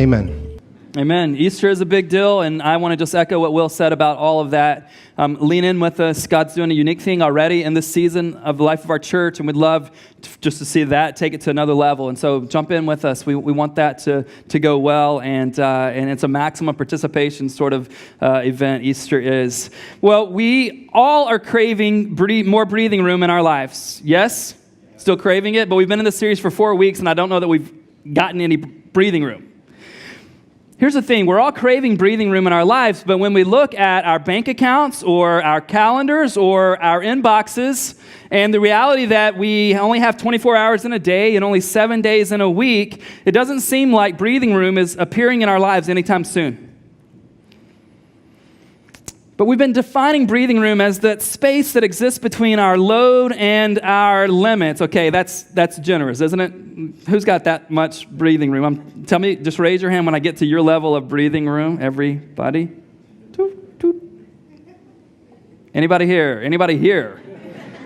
Amen. Amen. Easter is a big deal, and I want to just echo what Will said about all of that. Lean in with us. God's doing a unique thing already in this season of the life of our church, and we'd love just to see that, take it to another level. And so jump in with us. We want that to go well, and it's a maximum participation sort of event, Easter is. Well, we all are craving more breathing room in our lives. Yes? Still craving it, but we've been in this series for 4 weeks, and I don't know that we've gotten any breathing room. Here's the thing, we're all craving breathing room in our lives, but when we look at our bank accounts or our calendars or our inboxes, and the reality that we only have 24 hours in a day and only 7 days in a week, it doesn't seem like breathing room is appearing in our lives anytime soon. But we've been defining breathing room as that space that exists between our load and our limits. Okay, that's generous, isn't it? Who's got that much breathing room? Tell me, just raise your hand when I get to your level of breathing room. Everybody? Toot, toot. Anybody here? Anybody here?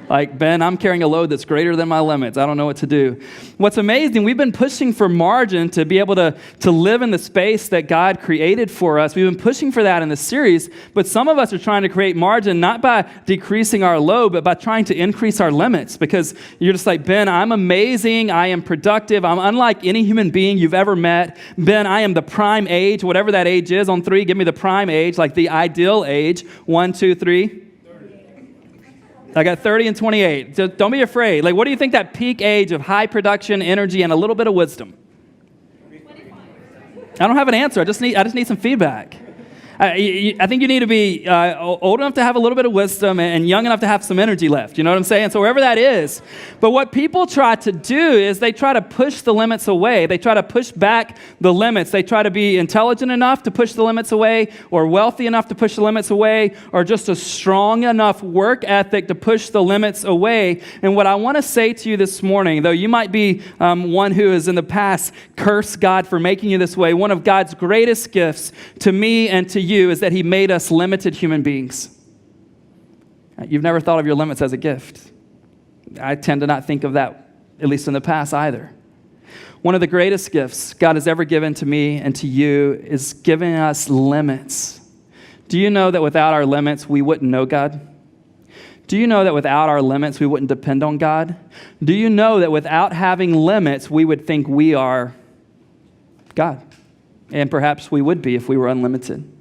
Like, Ben, I'm carrying a load that's greater than my limits. I don't know what to do. What's amazing, we've been pushing for margin to be able to live in the space that God created for us. We've been pushing for that in this series, but some of us are trying to create margin not by decreasing our load, but by trying to increase our limits, because you're just like, Ben, I'm amazing. I am productive. I'm unlike any human being you've ever met. Ben, I am the prime age, whatever that age is. On 3, give me the prime age, like the ideal age. 1, 2, 3. I got 30 and 28. So don't be afraid. Like, what do you think that peak age of high production, energy, and a little bit of wisdom? 25. I don't have an answer. I just need some feedback. I think you need to be old enough to have a little bit of wisdom and young enough to have some energy left. You know what I'm saying? So wherever that is. But what people try to do is they try to push the limits away. They try to push back the limits. They try to be intelligent enough to push the limits away, or wealthy enough to push the limits away, or just a strong enough work ethic to push the limits away. And what I want to say to you this morning, though you might be one who has in the past cursed God for making you this way, one of God's greatest gifts to me and to you is that he made us limited human beings. You've never thought of your limits as a gift. I tend to not think of that, at least in the past, either. One of the greatest gifts God has ever given to me and to you is giving us limits. Do you know that without our limits, we wouldn't know God? Do you know that without our limits, we wouldn't depend on God? Do you know that without having limits, we would think we are God? And perhaps we would be if we were unlimited.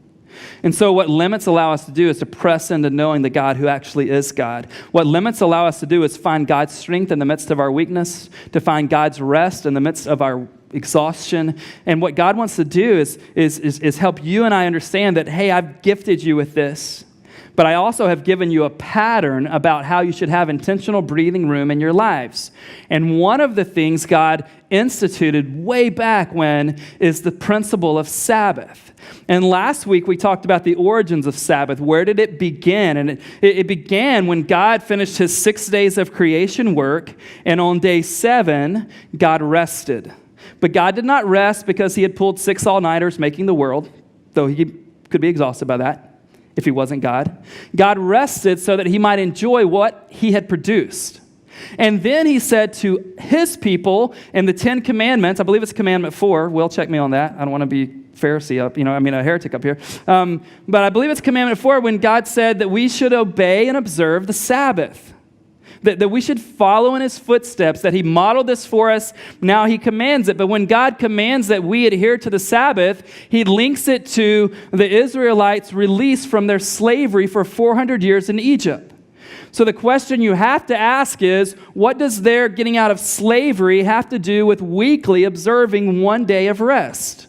And so what limits allow us to do is to press into knowing the God who actually is God. What limits allow us to do is find God's strength in the midst of our weakness, to find God's rest in the midst of our exhaustion. And what God wants to do is help you and I understand that, hey, I've gifted you with this, but I also have given you a pattern about how you should have intentional breathing room in your lives. And one of the things God instituted way back when is the principle of Sabbath. And last week we talked about the origins of Sabbath. Where did it begin? And it began when God finished his 6 days of creation work, and on day 7, God rested. But God did not rest because he had pulled 6 all-nighters making the world, though he could be exhausted by that if he wasn't God. God rested so that he might enjoy what he had produced. And then he said to his people in the 10 commandments, I believe it's commandment 4. Will, check me on that. I don't want to be Pharisee a heretic up here. But I believe it's commandment 4 when God said that we should obey and observe the Sabbath. That we should follow in his footsteps, that he modeled this for us. Now he commands it. But when God commands that we adhere to the Sabbath, he links it to the Israelites' release from their slavery for 400 years in Egypt. So the question you have to ask is, what does their getting out of slavery have to do with weekly observing 1 day of rest?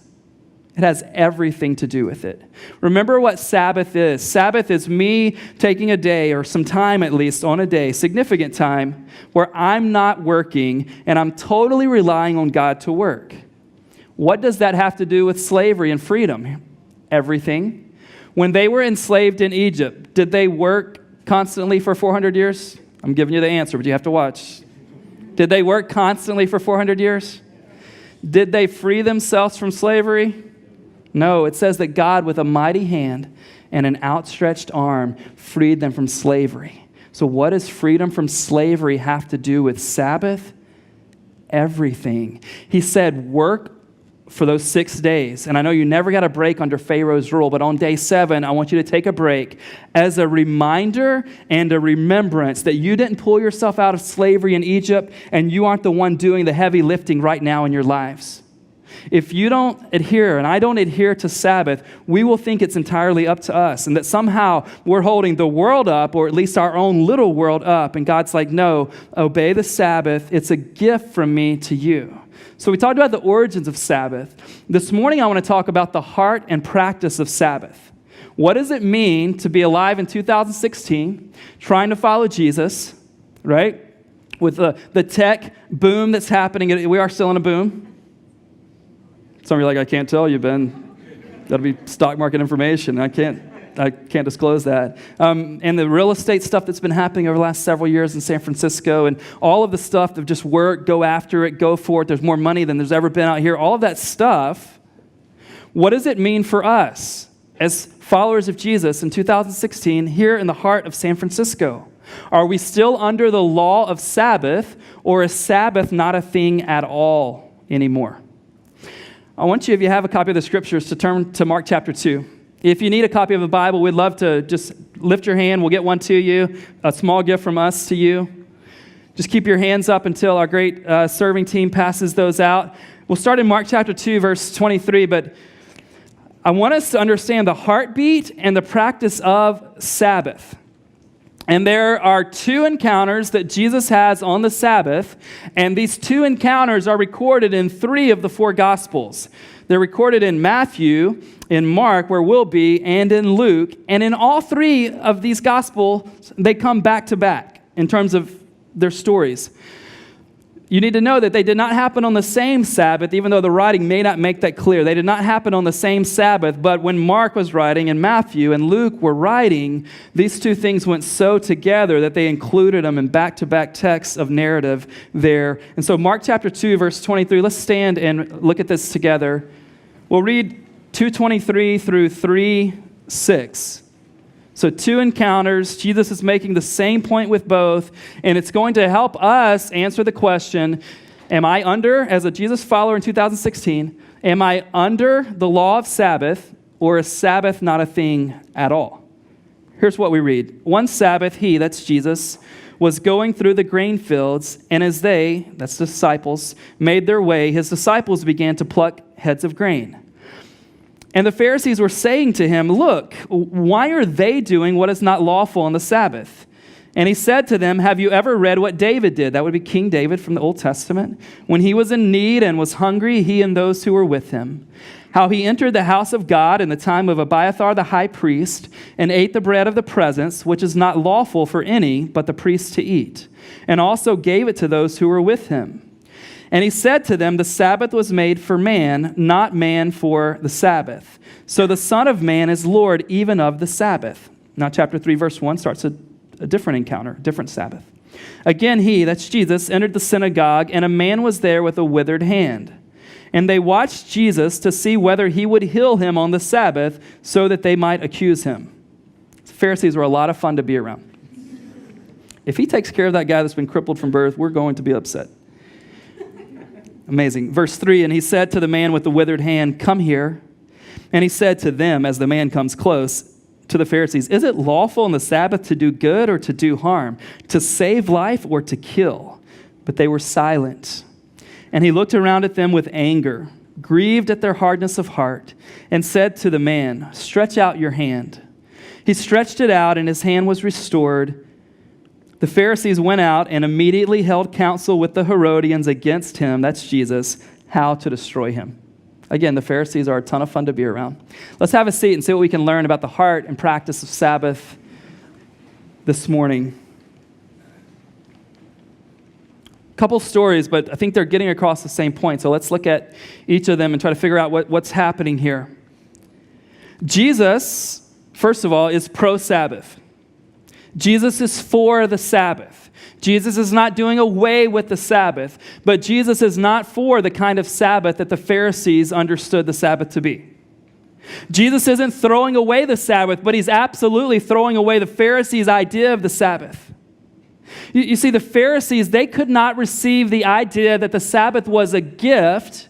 It has everything to do with it. Remember what Sabbath is. Sabbath is me taking a day, or some time at least on a day, significant time, where I'm not working and I'm totally relying on God to work. What does that have to do with slavery and freedom? Everything. When they were enslaved in Egypt, did they work constantly for 400 years? I'm giving you the answer, but you have to watch. Did they work constantly for 400 years? Did they free themselves from slavery? No, it says that God, with a mighty hand and an outstretched arm, freed them from slavery. So what does freedom from slavery have to do with Sabbath? Everything. He said, work for those 6 days. And I know you never got a break under Pharaoh's rule, but on day 7, I want you to take a break as a reminder and a remembrance that you didn't pull yourself out of slavery in Egypt, and you aren't the one doing the heavy lifting right now in your lives. If you don't adhere, and I don't adhere to Sabbath, we will think it's entirely up to us, and that somehow we're holding the world up, or at least our own little world up, and God's like, no, obey the Sabbath. It's a gift from me to you. So we talked about the origins of Sabbath. This morning I want to talk about the heart and practice of Sabbath. What does it mean to be alive in 2016, trying to follow Jesus, right? With the tech boom that's happening. We are still in a boom. Some of you are like, I can't tell you, Ben. That'll be stock market information. I can't disclose that. And the real estate stuff that's been happening over the last several years in San Francisco, and all of the stuff of just work, go after it, go for it. There's more money than there's ever been out here. All of that stuff, what does it mean for us as followers of Jesus in 2016 here in the heart of San Francisco? Are we still under the law of Sabbath, or is Sabbath not a thing at all anymore? I want you, if you have a copy of the scriptures, to turn to Mark chapter 2. If you need a copy of the Bible, we'd love to just lift your hand. We'll get one to you, a small gift from us to you. Just keep your hands up until our great serving team passes those out. We'll start in Mark chapter 2, verse 23, but I want us to understand the heartbeat and the practice of Sabbath. And there are 2 encounters that Jesus has on the Sabbath, and these 2 encounters are recorded in 3 of the 4 Gospels. They're recorded in Matthew, in Mark, where we'll be, and in Luke. And in all 3 of these Gospels, they come back to back in terms of their stories. You need to know that they did not happen on the same Sabbath, even though the writing may not make that clear. They did not happen on the same Sabbath, but when Mark was writing and Matthew and Luke were writing, these 2 things went so together that they included them in back-to-back texts of narrative there. And so Mark chapter 2, verse 23, let's stand and look at this together. We'll read 2:23 through 3:6. So 2 encounters, Jesus is making the same point with both, and it's going to help us answer the question, am I under, as a Jesus follower in 2016, am I under the law of Sabbath, or is Sabbath not a thing at all? Here's what we read. One Sabbath, he, that's Jesus, was going through the grain fields, and as they, that's the disciples, made their way, his disciples began to pluck heads of grain. And the Pharisees were saying to him, look, why are they doing what is not lawful on the Sabbath? And he said to them, have you ever read what David did? That would be King David from the Old Testament. When he was in need and was hungry, he and those who were with him. How he entered the house of God in the time of Abiathar the high priest and ate the bread of the presence, which is not lawful for any but the priest to eat, and also gave it to those who were with him. And he said to them, the Sabbath was made for man, not man for the Sabbath. So the Son of Man is Lord even of the Sabbath. Now chapter 3, verse 1 starts a different encounter, a different Sabbath. Again he, that's Jesus, entered the synagogue, and a man was there with a withered hand. And they watched Jesus to see whether he would heal him on the Sabbath so that they might accuse him. The Pharisees were a lot of fun to be around. If he takes care of that guy that's been crippled from birth, we're going to be upset. Amazing. Verse 3, and he said to the man with the withered hand, come here. And he said to them, as the man comes close, to the Pharisees, is it lawful on the Sabbath to do good or to do harm, to save life or to kill? But they were silent. And he looked around at them with anger, grieved at their hardness of heart, and said to the man, stretch out your hand. He stretched it out, and his hand was restored. The Pharisees went out and immediately held counsel with the Herodians against him, that's Jesus, how to destroy him. Again, the Pharisees are a ton of fun to be around. Let's have a seat and see what we can learn about the heart and practice of Sabbath this morning. A couple stories, but I think they're getting across the same point. So let's look at each of them and try to figure out what's happening here. Jesus, first of all, is pro-Sabbath. Jesus is for the Sabbath. Jesus is not doing away with the Sabbath, but Jesus is not for the kind of Sabbath that the Pharisees understood the Sabbath to be. Jesus isn't throwing away the Sabbath, but he's absolutely throwing away the Pharisees' idea of the Sabbath. You see, the Pharisees, they could not receive the idea that the Sabbath was a gift.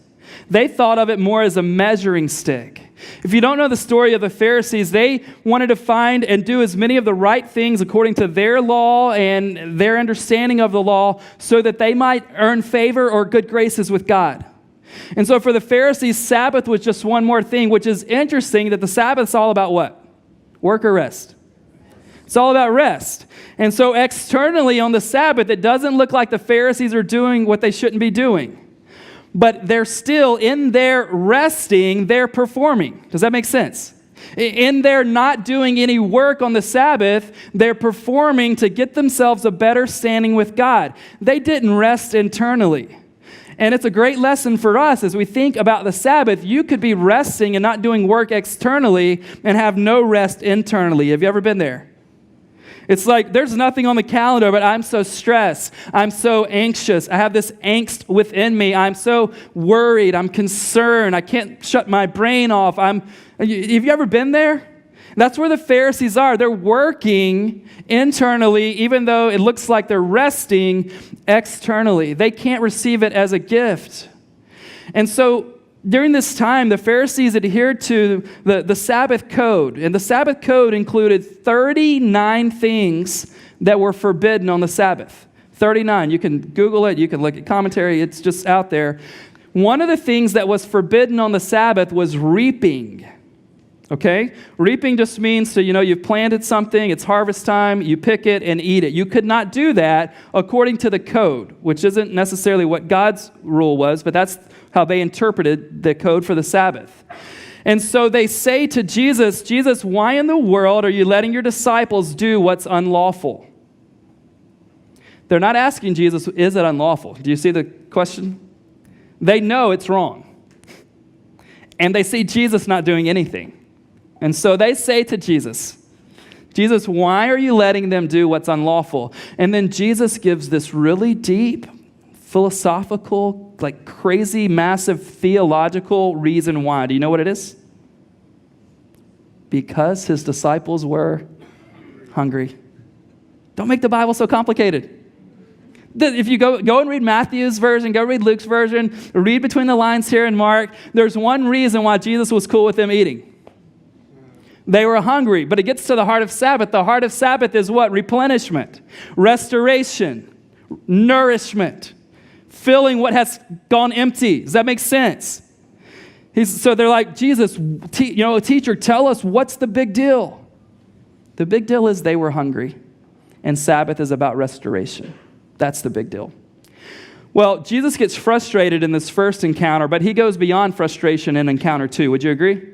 They thought of it more as a measuring stick. If you don't know the story of the Pharisees, they wanted to find and do as many of the right things according to their law and their understanding of the law so that they might earn favor or good graces with God. And so for the Pharisees, Sabbath was just one more thing, which is interesting that the Sabbath's all about what? Work or rest? It's all about rest. And so externally on the Sabbath, it doesn't look like the Pharisees are doing what they shouldn't be doing. But they're still, in their resting, they're performing. Does that make sense? In their not doing any work on the Sabbath, they're performing to get themselves a better standing with God. They didn't rest internally. And it's a great lesson for us as we think about the Sabbath. You could be resting and not doing work externally and have no rest internally. Have you ever been there? It's like there's nothing on the calendar, but I'm so stressed. I'm so anxious. I have this angst within me. I'm so worried. I'm concerned. I can't shut my brain off. Have you ever been there? That's where the Pharisees are. They're working internally, even though it looks like they're resting externally. They can't receive it as a gift. And so during this time, the Pharisees adhered to the Sabbath code. And the Sabbath code included 39 things that were forbidden on the Sabbath. 39. You can Google it. You can look at commentary. It's just out there. One of the things that was forbidden on the Sabbath was reaping. Okay? Reaping just means, so you've planted something, it's harvest time, you pick it and eat it. You could not do that according to the code, which isn't necessarily what God's rule was, but that's how they interpreted the code for the Sabbath. And so they say to Jesus, Jesus, why in the world are you letting your disciples do what's unlawful? They're not asking Jesus, is it unlawful? Do you see the question? They know it's wrong. And they see Jesus not doing anything. And so they say to Jesus, Jesus, why are you letting them do what's unlawful? And then Jesus gives this really deep, philosophical, like crazy, massive theological reason why. Do you know what it is? Because his disciples were hungry. Don't make the Bible so complicated. If you go and read Matthew's version, go read Luke's version, read between the lines here in Mark, there's one reason why Jesus was cool with them eating. They were hungry, but it gets to the heart of Sabbath. The heart of Sabbath is what? Replenishment, restoration, nourishment, filling what has gone empty. Does that make sense? So they're like, Jesus, teacher, tell us what's the big deal? The big deal is they were hungry, and Sabbath is about restoration. That's the big deal. Well, Jesus gets frustrated in this first encounter, but he goes beyond frustration in encounter 2. Would you agree?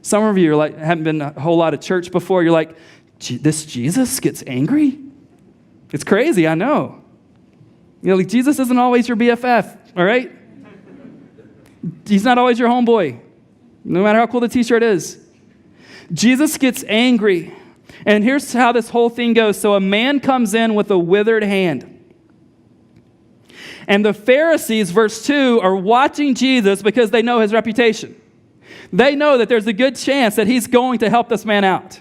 Some of you are haven't been a whole lot of church before. You're like, this Jesus gets angry? It's crazy, I know. Jesus isn't always your BFF, all right? He's not always your homeboy, no matter how cool the t-shirt is. Jesus gets angry. And here's how this whole thing goes. So a man comes in with a withered hand. And the Pharisees, verse 2, are watching Jesus because they know his reputation. They know that there's a good chance that he's going to help this man out.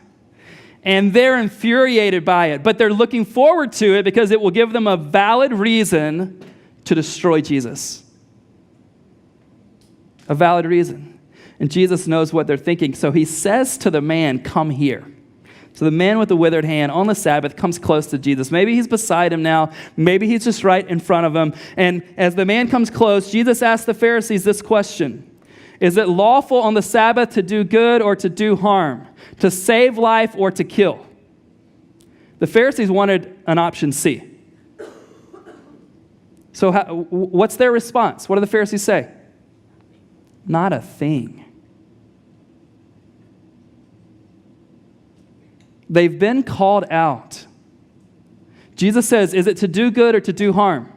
And they're infuriated by it, but they're looking forward to it because it will give them a valid reason to destroy Jesus. A valid reason. And Jesus knows what they're thinking. So he says to the man, come here. So the man with the withered hand on the Sabbath comes close to Jesus. Maybe he's beside him now. Maybe he's just right in front of him. And as the man comes close, Jesus asks the Pharisees this question. Is it lawful on the Sabbath to do good or to do harm? To save life or to kill? The Pharisees wanted an option C. So what's their response? What do the Pharisees say? Not a thing. They've been called out. Jesus says, is it to do good or to do harm?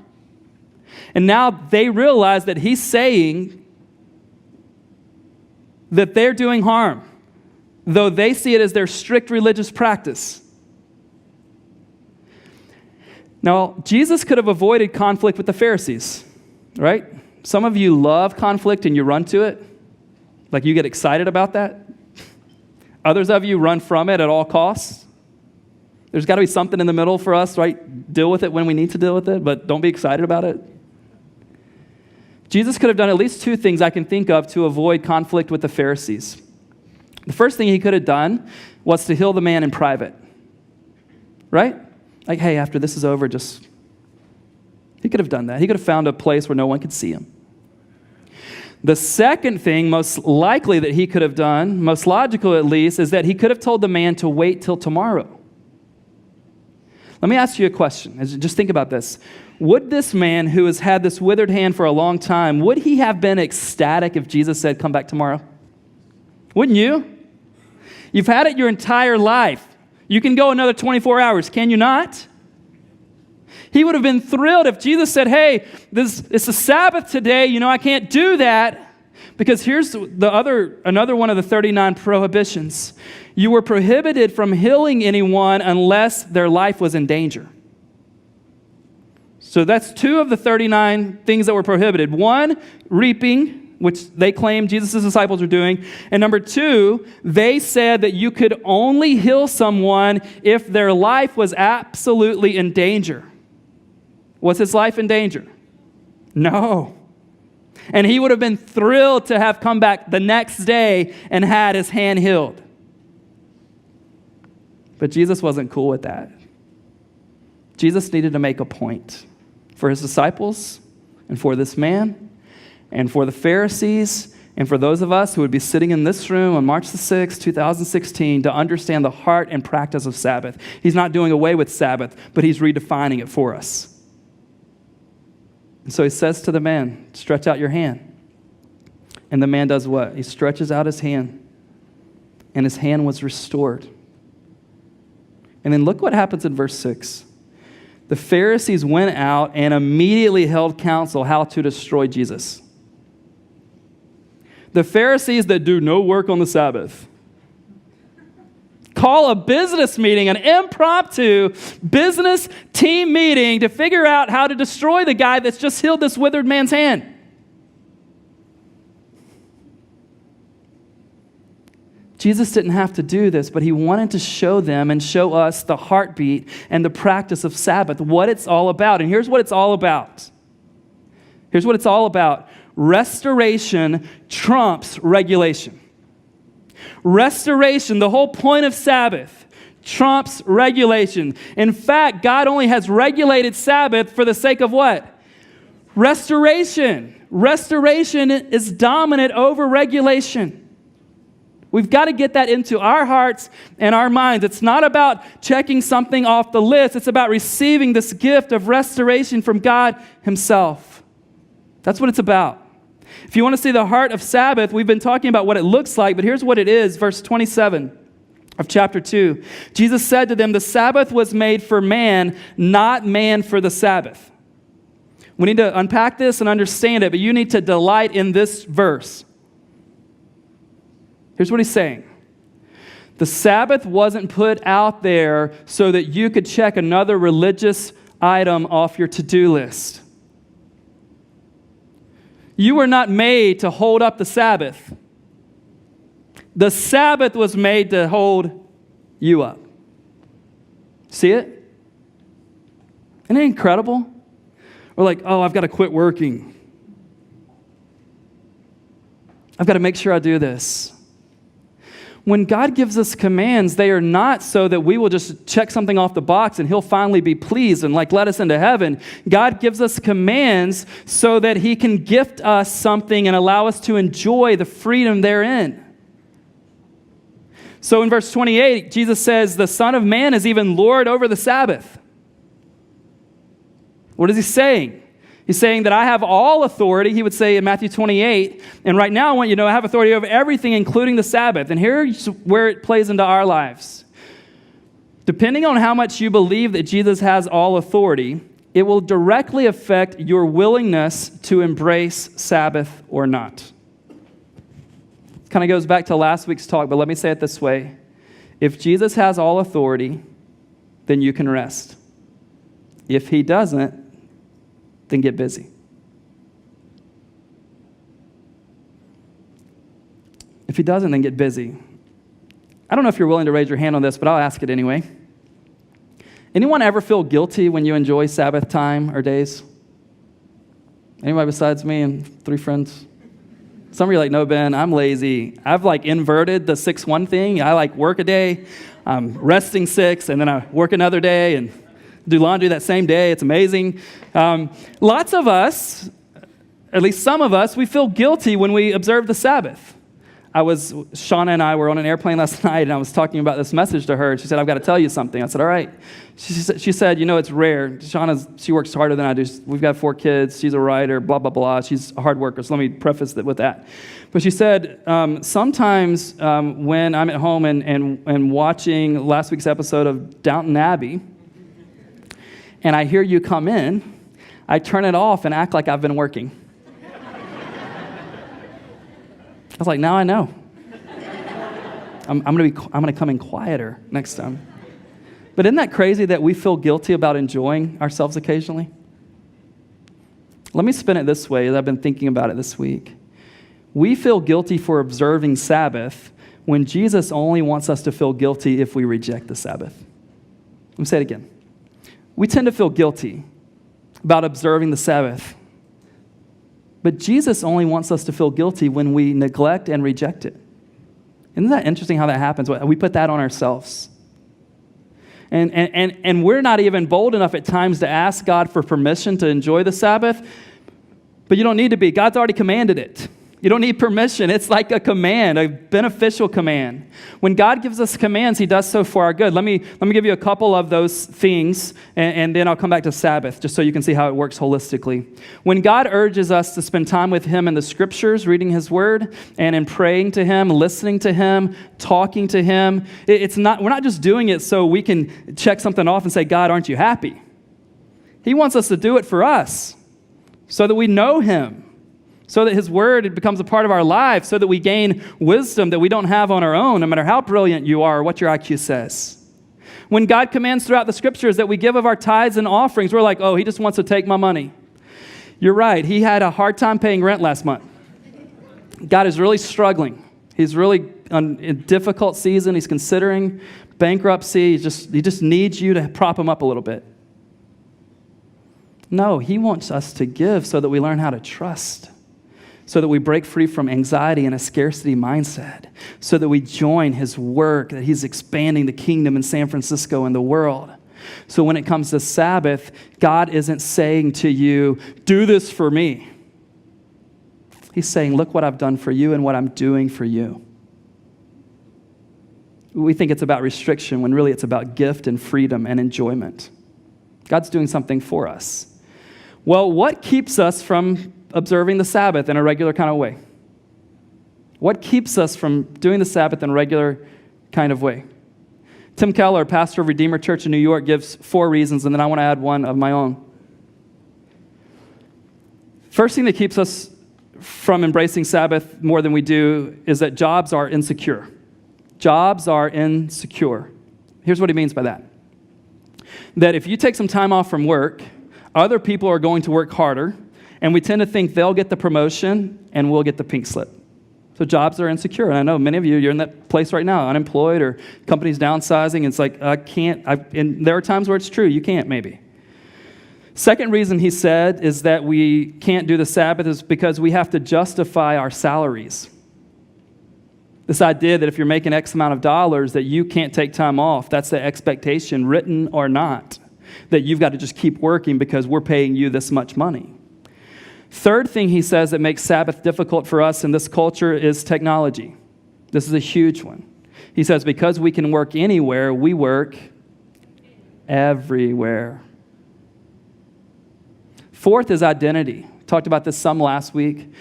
And now they realize that he's saying that they're doing harm, though they see it as their strict religious practice. Now, Jesus could have avoided conflict with the Pharisees, right? Some of you love conflict and you run to it. Like you get excited about that. Others of you run from it at all costs. There's got to be something in the middle for us, right? deal with it when we need to deal with it, but don't be excited about it. Jesus could have done at least two things I can think of to avoid conflict with the Pharisees. The first thing he could have done was to heal the man in private, right? Like, hey, after this is over, he could have done that. He could have found a place where no one could see him. The second thing, most likely that he could have done, most logical at least, is that he could have told the man to wait till tomorrow. Let me ask you a question. Just think about this. Would this man who has had this withered hand for a long time, would he have been ecstatic if Jesus said, come back tomorrow? Wouldn't you? You've had it your entire life. You can go another 24 hours, can you not? He would have been thrilled if Jesus said, hey, it's a Sabbath today, I can't do that. Because here's another one of the 39 prohibitions. You were prohibited from healing anyone unless their life was in danger. So that's two of the 39 things that were prohibited. One, reaping, which they claimed Jesus' disciples were doing. And number two, they said that you could only heal someone if their life was absolutely in danger. Was his life in danger? No. And he would have been thrilled to have come back the next day and had his hand healed. But Jesus wasn't cool with that. Jesus needed to make a point for his disciples and for this man and for the Pharisees and for those of us who would be sitting in this room on March the 6th, 2016, to understand the heart and practice of Sabbath. He's not doing away with Sabbath, but he's redefining it for us. And so he says to the man, stretch out your hand. And the man does what? He stretches out his hand, and his hand was restored. And then look what happens in verse 6. The Pharisees went out and immediately held counsel how to destroy Jesus. The Pharisees that do no work on the Sabbath call a business meeting, an impromptu business team meeting to figure out how to destroy the guy that's just healed this withered man's hand. Jesus didn't have to do this, but he wanted to show them and show us the heartbeat and the practice of Sabbath, what it's all about. And here's what it's all about. Here's what it's all about. Restoration trumps regulation. Restoration, the whole point of Sabbath, trumps regulation. In fact, God only has regulated Sabbath for the sake of what? Restoration. Restoration is dominant over regulation. We've got to get that into our hearts and our minds. It's not about checking something off the list. It's about receiving this gift of restoration from God himself. That's what it's about. If you want to see the heart of Sabbath, we've been talking about what it looks like, but here's what it is, verse 27 of chapter 2. Jesus said to them, the Sabbath was made for man, not man for the Sabbath. We need to unpack this and understand it, but you need to delight in this verse. Here's what he's saying. The Sabbath wasn't put out there so that you could check another religious item off your to-do list. You were not made to hold up the Sabbath. The Sabbath was made to hold you up. See it? Isn't it incredible? We're like, oh, I've got to quit working. I've got to make sure I do this. When God gives us commands, they are not so that we will just check something off the box and he'll finally be pleased and let us into heaven. God gives us commands so that he can gift us something and allow us to enjoy the freedom therein. So in verse 28, Jesus says, the Son of Man is even Lord over the Sabbath. What is he saying? He's saying that I have all authority, he would say in Matthew 28, and right now I want you to know I have authority over everything, including the Sabbath. And here's where it plays into our lives. Depending on how much you believe that Jesus has all authority, it will directly affect your willingness to embrace Sabbath or not. It kind of goes back to last week's talk, but let me say it this way. If Jesus has all authority, then you can rest. If he doesn't, then get busy. If he doesn't, then get busy. I don't know if you're willing to raise your hand on this, but I'll ask it anyway. Anyone ever feel guilty when you enjoy Sabbath time or days? Anybody besides me and 3 friends? Some of you are like, no, Ben, I'm lazy. I've inverted the 6-1 thing. I work a day, I'm resting 6, and then I work another day and do laundry that same day. It's amazing. Lots of us, at least some of us, we feel guilty when we observe the Sabbath. Shauna and I were on an airplane last night, and I was talking about this message to her. She said, I've got to tell you something. I said, all right. She said, it's rare. She works harder than I do. We've got 4 kids. She's a writer, blah, blah, blah. She's a hard worker, so let me preface it with that. But she said, sometimes when I'm at home and watching last week's episode of Downton Abbey, and I hear you come in, I turn it off and act like I've been working. I was like, now I know. I'm gonna come in quieter next time. But isn't that crazy that we feel guilty about enjoying ourselves occasionally? Let me spin it this way, as I've been thinking about it this week. We feel guilty for observing Sabbath when Jesus only wants us to feel guilty if we reject the Sabbath. Let me say it again. We tend to feel guilty about observing the Sabbath, but Jesus only wants us to feel guilty when we neglect and reject it. Isn't that interesting how that happens? We put that on ourselves. And we're not even bold enough at times to ask God for permission to enjoy the Sabbath, but you don't need to be. God's already commanded it. You don't need permission. It's like a command, a beneficial command. When God gives us commands, he does so for our good. Let me give you a couple of those things, and then I'll come back to Sabbath, just so you can see how it works holistically. When God urges us to spend time with him in the scriptures, reading his word, and in praying to him, listening to him, talking to him, we're not just doing it so we can check something off and say, God, aren't you happy? He wants us to do it for us, so that we know him, so that his word becomes a part of our life, so that we gain wisdom that we don't have on our own, no matter how brilliant you are or what your IQ says. When God commands throughout the scriptures that we give of our tithes and offerings, we're like, oh, he just wants to take my money. You're right. He had a hard time paying rent last month. God is really struggling. He's really in a difficult season. He's considering bankruptcy. He just needs you to prop him up a little bit. No, he wants us to give so that we learn how to trust, so that we break free from anxiety and a scarcity mindset, so that we join his work, that he's expanding the kingdom in San Francisco and the world. So when it comes to Sabbath, God isn't saying to you, do this for me. He's saying, look what I've done for you and what I'm doing for you. We think it's about restriction when really it's about gift and freedom and enjoyment. God's doing something for us. Well, what keeps us from observing the Sabbath in a regular kind of way? What keeps us from doing the Sabbath in a regular kind of way? Tim Keller, pastor of Redeemer Church in New York, gives 4 reasons, and then I want to add one of my own. First thing that keeps us from embracing Sabbath more than we do is that jobs are insecure. Jobs are insecure. Here's what he means by that. That if you take some time off from work, other people are going to work harder, and we tend to think they'll get the promotion and we'll get the pink slip. So jobs are insecure. And I know many of you're in that place right now, unemployed or companies downsizing. It's like, and there are times where it's true. You can't maybe. Second reason he said is that we can't do the Sabbath is because we have to justify our salaries. This idea that if you're making X amount of dollars that you can't take time off, that's the expectation, written or not, that you've got to just keep working because we're paying you this much money. Third thing he says that makes Sabbath difficult for us in this culture is technology. This is a huge one. He says because we can work anywhere, we work everywhere. Fourth is identity. Talked about this some last week.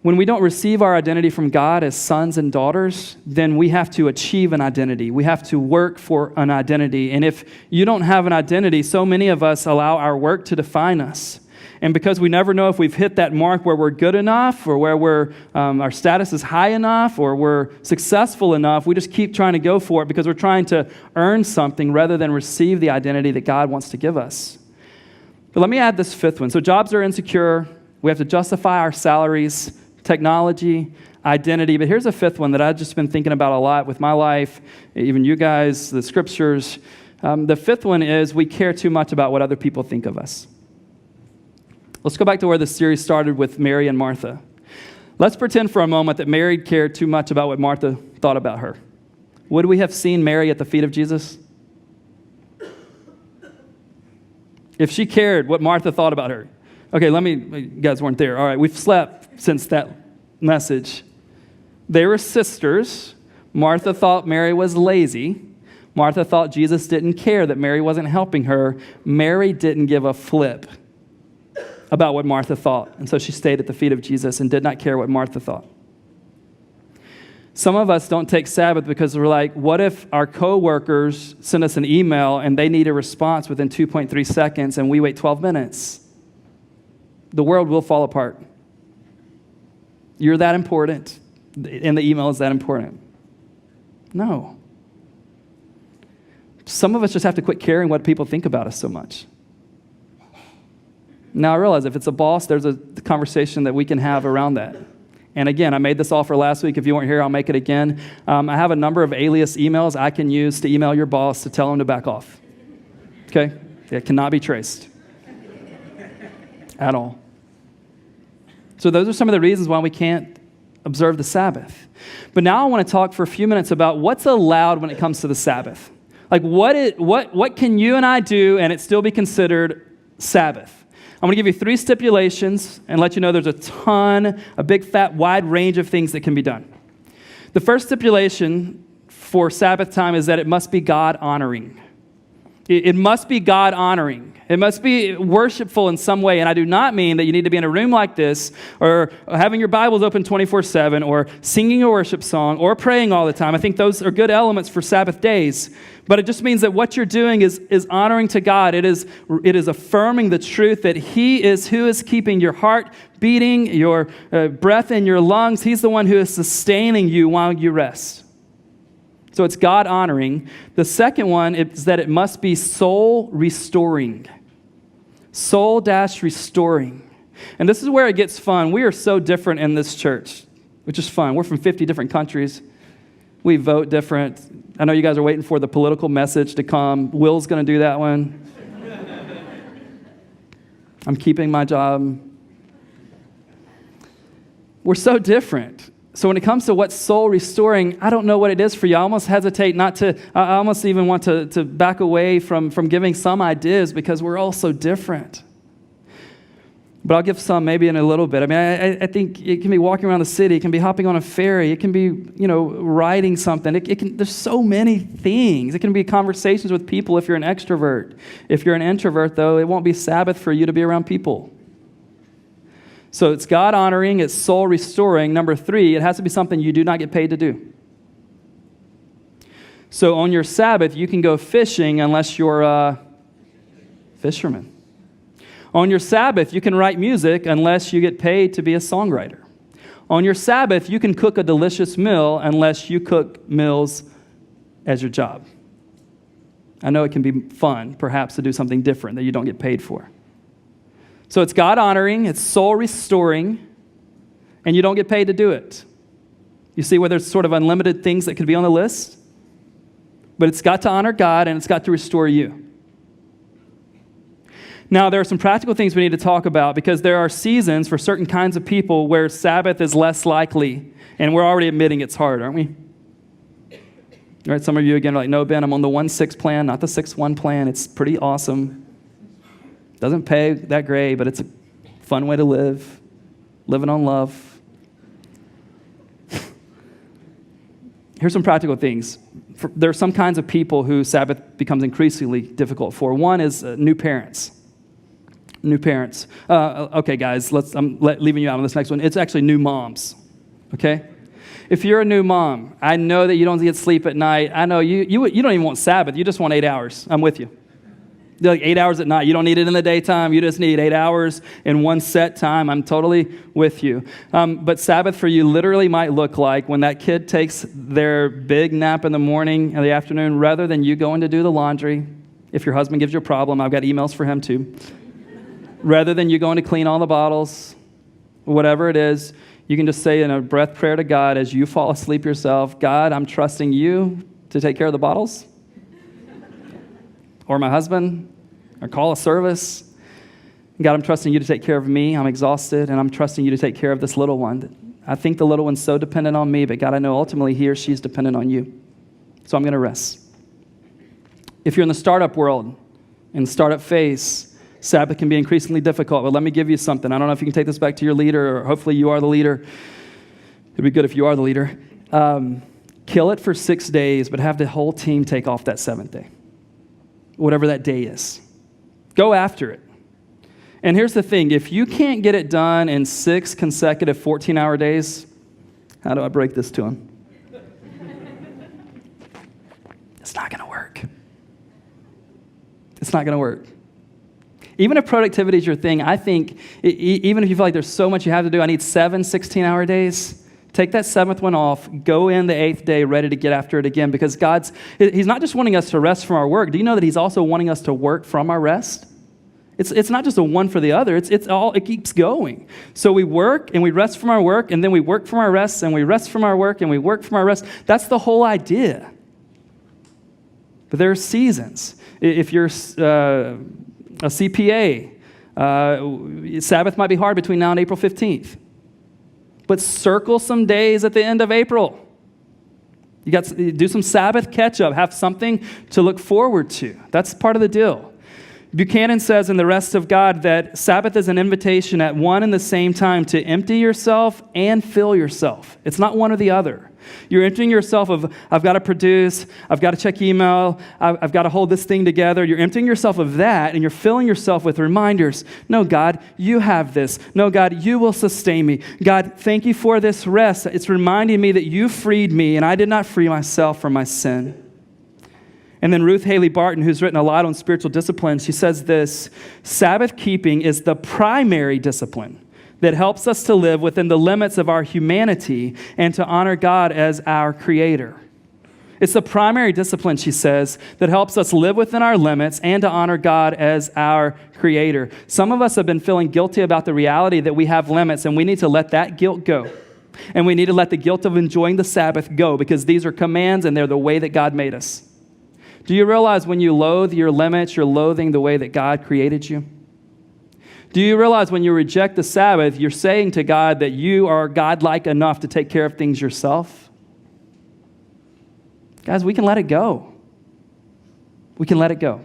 When we don't receive our identity from God as sons and daughters, then we have to achieve an identity. We have to work for an identity. And if you don't have an identity, so many of us allow our work to define us. And because we never know if we've hit that mark where we're good enough or where our status is high enough or we're successful enough, we just keep trying to go for it because we're trying to earn something rather than receive the identity that God wants to give us. But let me add this fifth one. So jobs are insecure. We have to justify our salaries, technology, identity. But here's a fifth one that I've just been thinking about a lot with my life, even you guys, the scriptures. The fifth one is we care too much about what other people think of us. Let's go back to where the series started with Mary and Martha. Let's pretend for a moment that Mary cared too much about what Martha thought about her. Would we have seen Mary at the feet of Jesus? If she cared what Martha thought about her. Okay, you guys weren't there. All right, we've slept since that message. They were sisters. Martha thought Mary was lazy. Martha thought Jesus didn't care that Mary wasn't helping her. Mary didn't give a flip about what Martha thought. And so she stayed at the feet of Jesus and did not care what Martha thought. Some of us don't take Sabbath because we're like, what if our coworkers send us an email and they need a response within 2.3 seconds and we wait 12 minutes? The world will fall apart. You're that important, and the email is that important. No. Some of us just have to quit caring what people think about us so much. Now, I realize if it's a boss, there's a conversation that we can have around that. And again, I made this offer last week. If you weren't here, I'll make it again. I have a number of alias emails I can use to email your boss to tell him to back off. Okay? It cannot be traced at all. So those are some of the reasons why we can't observe the Sabbath. But now I want to talk for a few minutes about what's allowed when it comes to the Sabbath. Like what can you and I do and it still be considered Sabbath? I'm going to give you 3 stipulations and let you know there's a big, fat, wide range of things that can be done. The first stipulation for Sabbath time is that it must be God-honoring. It must be God-honoring. It must be worshipful in some way. And I do not mean that you need to be in a room like this or having your Bibles open 24/7 or singing a worship song or praying all the time. I think those are good elements for Sabbath days. But it just means that what you're doing is honoring to God. It is affirming the truth that He is who is keeping your heart beating, your breath in your lungs. He's the one who is sustaining you while you rest. So it's God-honoring. The second one is that it must be soul-restoring. Soul-restoring. And this is where it gets fun. We are so different in this church, which is fun. We're from 50 different countries. We vote different. I know you guys are waiting for the political message to come. Will's going to do that one. I'm keeping my job. We're so different. So when it comes to what's soul restoring, I don't know what it is for you. I almost hesitate I almost even want to back away from giving some ideas because we're all so different. But I'll give some maybe in a little bit. I mean, I think it can be walking around the city. It can be hopping on a ferry. It can be, writing something. There's so many things. It can be conversations with people if you're an extrovert. If you're an introvert, though, it won't be Sabbath for you to be around people. So it's God-honoring, it's soul-restoring. Number 3, it has to be something you do not get paid to do. So on your Sabbath, you can go fishing unless you're a fisherman. On your Sabbath, you can write music unless you get paid to be a songwriter. On your Sabbath, you can cook a delicious meal unless you cook meals as your job. I know it can be fun, perhaps, to do something different that you don't get paid for. So it's God-honoring, it's soul-restoring, and you don't get paid to do it. You see where there's sort of unlimited things that could be on the list? But it's got to honor God, and it's got to restore you. Now, there are some practical things we need to talk about because there are seasons for certain kinds of people where Sabbath is less likely, and we're already admitting it's hard, aren't we? All right, some of you, again, are like, no, Ben, I'm on the 1-6 plan, not the 6-1 plan. It's pretty awesome. Doesn't pay that great, but it's a fun way to live, living on love. Here's some practical things. There are some kinds of people who Sabbath becomes increasingly difficult for. One is new parents. New parents. Okay, guys, I'm leaving you out on this next one. It's actually new moms, okay? If you're a new mom, I know that you don't get sleep at night. I know you don't even want Sabbath. You just want 8 hours. I'm with you. Like 8 hours at night. You don't need it in the daytime. You just need 8 hours in one set time. I'm totally with you. But Sabbath for you literally might look like when that kid takes their big nap in the morning and the afternoon, rather than you going to do the laundry. If your husband gives you a problem, I've got emails for him too. Rather than you going to clean all the bottles, whatever it is, you can just say in a breath prayer to God as you fall asleep yourself, God, I'm trusting you to take care of the bottles. or my husband or call a service. God, I'm trusting you to take care of me. I'm exhausted, and I'm trusting you to take care of this little one. I think the little one's so dependent on me, but God, I know ultimately he or she's dependent on you. So I'm going to rest. If you're in the startup world, in the startup phase, Sabbath can be increasingly difficult, but let me give you something. I don't know if you can take this back to your leader, or hopefully you are the leader. It'd be good if you are the leader. Kill it for 6 days, but have the whole team take off that 7th day, whatever that day is. Go after it. And here's the thing. If you can't get it done in 6 consecutive 14-hour days, how do I break this to them? It's not going to work. It's not going to work. Even if productivity is your thing, I think even if you feel like there's so much you have to do, I need 7 16-hour days. Take that 7th one off, go in the 8th day ready to get after it again, because he's not just wanting us to rest from our work. Do you know that he's also wanting us to work from our rest? It's not just a one for the other. It keeps going. So we work and we rest from our work, and then we work from our rest, and we rest from our work, and we work from our rest. That's the whole idea. But there are seasons. If you're a CPA, Sabbath might be hard between now and April 15th. But circle some days at the end of April. Do some Sabbath catch-up. Have something to look forward to. That's part of the deal. Buchanan says in The Rest of God that Sabbath is an invitation at one and the same time to empty yourself and fill yourself. It's not one or the other. You're emptying yourself of, I've got to produce, I've got to check email, I've got to hold this thing together. You're emptying yourself of that, and you're filling yourself with reminders. No, God, you have this. No, God, you will sustain me. God, thank you for this rest. It's reminding me that you freed me, and I did not free myself from my sin. And then Ruth Haley Barton, who's written a lot on spiritual disciplines, she says this: Sabbath keeping is the primary discipline that helps us to live within the limits of our humanity and to honor God as our Creator. It's the primary discipline, she says, that helps us live within our limits and to honor God as our Creator. Some of us have been feeling guilty about the reality that we have limits, and we need to let that guilt go. And we need to let the guilt of enjoying the Sabbath go, because these are commands and they're the way that God made us. Do you realize when you loathe your limits, you're loathing the way that God created you? Do you realize when you reject the Sabbath, you're saying to God that you are godlike enough to take care of things yourself? Guys, we can let it go. We can let it go.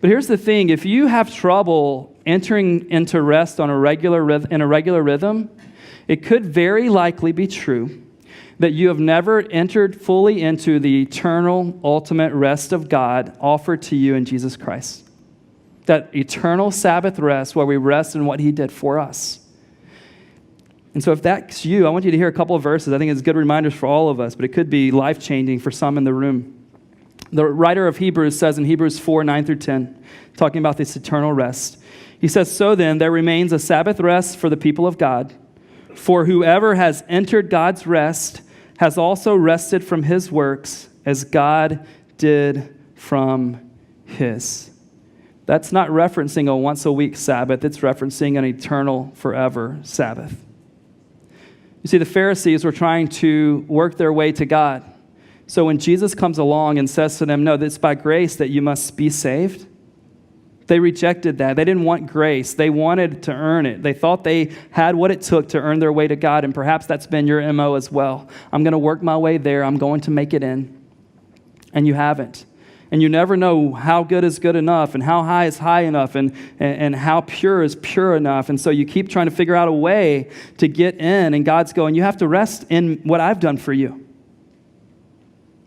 But here's the thing. If you have trouble entering into rest in a regular rhythm, it could very likely be true that you have never entered fully into the eternal, ultimate rest of God offered to you in Jesus Christ. That eternal Sabbath rest where we rest in what he did for us. And so if that's you, I want you to hear a couple of verses. I think it's good reminders for all of us, but it could be life-changing for some in the room. The writer of Hebrews says in Hebrews 4, 9 through 10, talking about this eternal rest, he says, "So then there remains a Sabbath rest for the people of God. For whoever has entered God's rest has also rested from his works as God did from his." That's not referencing a once-a-week Sabbath. It's referencing an eternal, forever Sabbath. You see, the Pharisees were trying to work their way to God. So when Jesus comes along and says to them, no, it's by grace that you must be saved, they rejected that. They didn't want grace. They wanted to earn it. They thought they had what it took to earn their way to God, and perhaps that's been your MO as well. I'm going to work my way there. I'm going to make it in. And you haven't. And you never know how good is good enough, and how high is high enough, and how pure is pure enough. And so you keep trying to figure out a way to get in, and God's going, you have to rest in what I've done for you.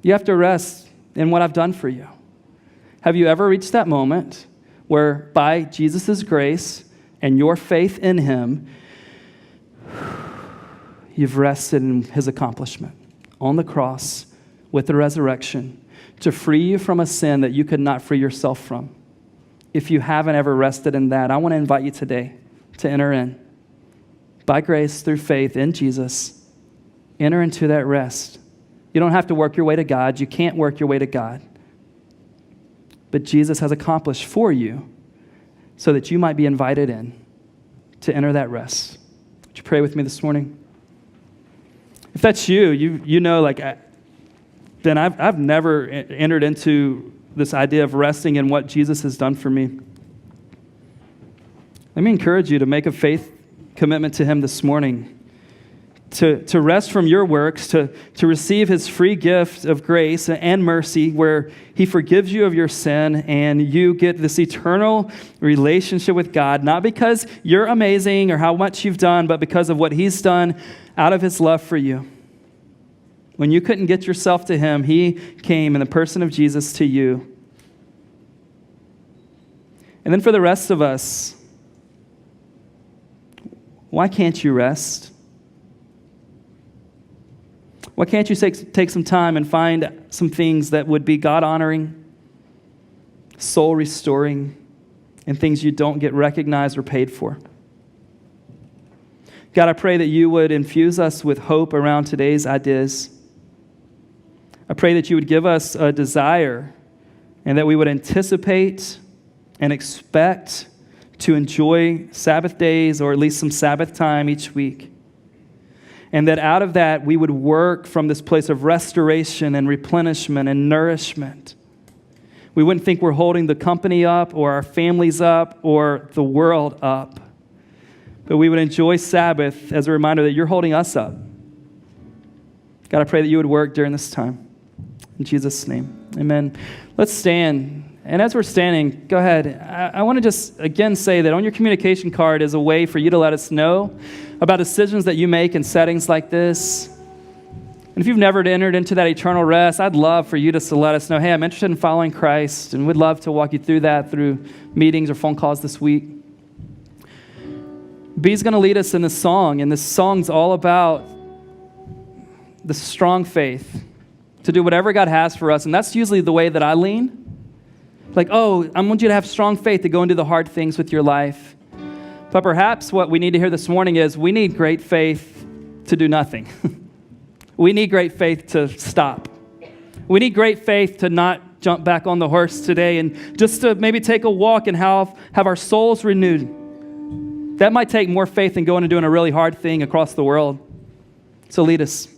You have to rest in what I've done for you. Have you ever reached that moment where by Jesus' grace and your faith in him, you've rested in his accomplishment on the cross with the resurrection to free you from a sin that you could not free yourself from? If you haven't ever rested in that, I want to invite you today to enter in. By grace, through faith in Jesus, enter into that rest. You don't have to work your way to God. You can't work your way to God. But Jesus has accomplished for you so that you might be invited in to enter that rest. Would you pray with me this morning? If that's you know, like, then I've never entered into this idea of resting in what Jesus has done for me. Let me encourage you to make a faith commitment to him this morning. To rest from your works, to receive his free gift of grace and mercy where he forgives you of your sin and you get this eternal relationship with God, not because you're amazing or how much you've done, but because of what he's done out of his love for you. When you couldn't get yourself to him, he came in the person of Jesus to you. And then for the rest of us, why can't you rest? Why can't you take some time and find some things that would be God-honoring, soul-restoring, and things you don't get recognized or paid for? God, I pray that you would infuse us with hope around today's ideas. I pray that you would give us a desire and that we would anticipate and expect to enjoy Sabbath days or at least some Sabbath time each week. And that out of that, we would work from this place of restoration and replenishment and nourishment. We wouldn't think we're holding the company up or our families up or the world up. But we would enjoy Sabbath as a reminder that you're holding us up. God, I pray that you would work during this time. In Jesus' name, amen. Let's stand. And as we're standing, go ahead. I want to just again say that on your communication card is a way for you to let us know about decisions that you make in settings like this. And if you've never entered into that eternal rest, I'd love for you just to let us know, hey, I'm interested in following Christ, and we'd love to walk you through that through meetings or phone calls this week. B's going to lead us in this song, and this song's all about the strong faith to do whatever God has for us, and that's usually the way that I lean. Like, oh, I want you to have strong faith to go and do the hard things with your life. But perhaps what we need to hear this morning is we need great faith to do nothing. We need great faith to stop. We need great faith to not jump back on the horse today and just to maybe take a walk and have our souls renewed. That might take more faith than going and doing a really hard thing across the world. So lead us.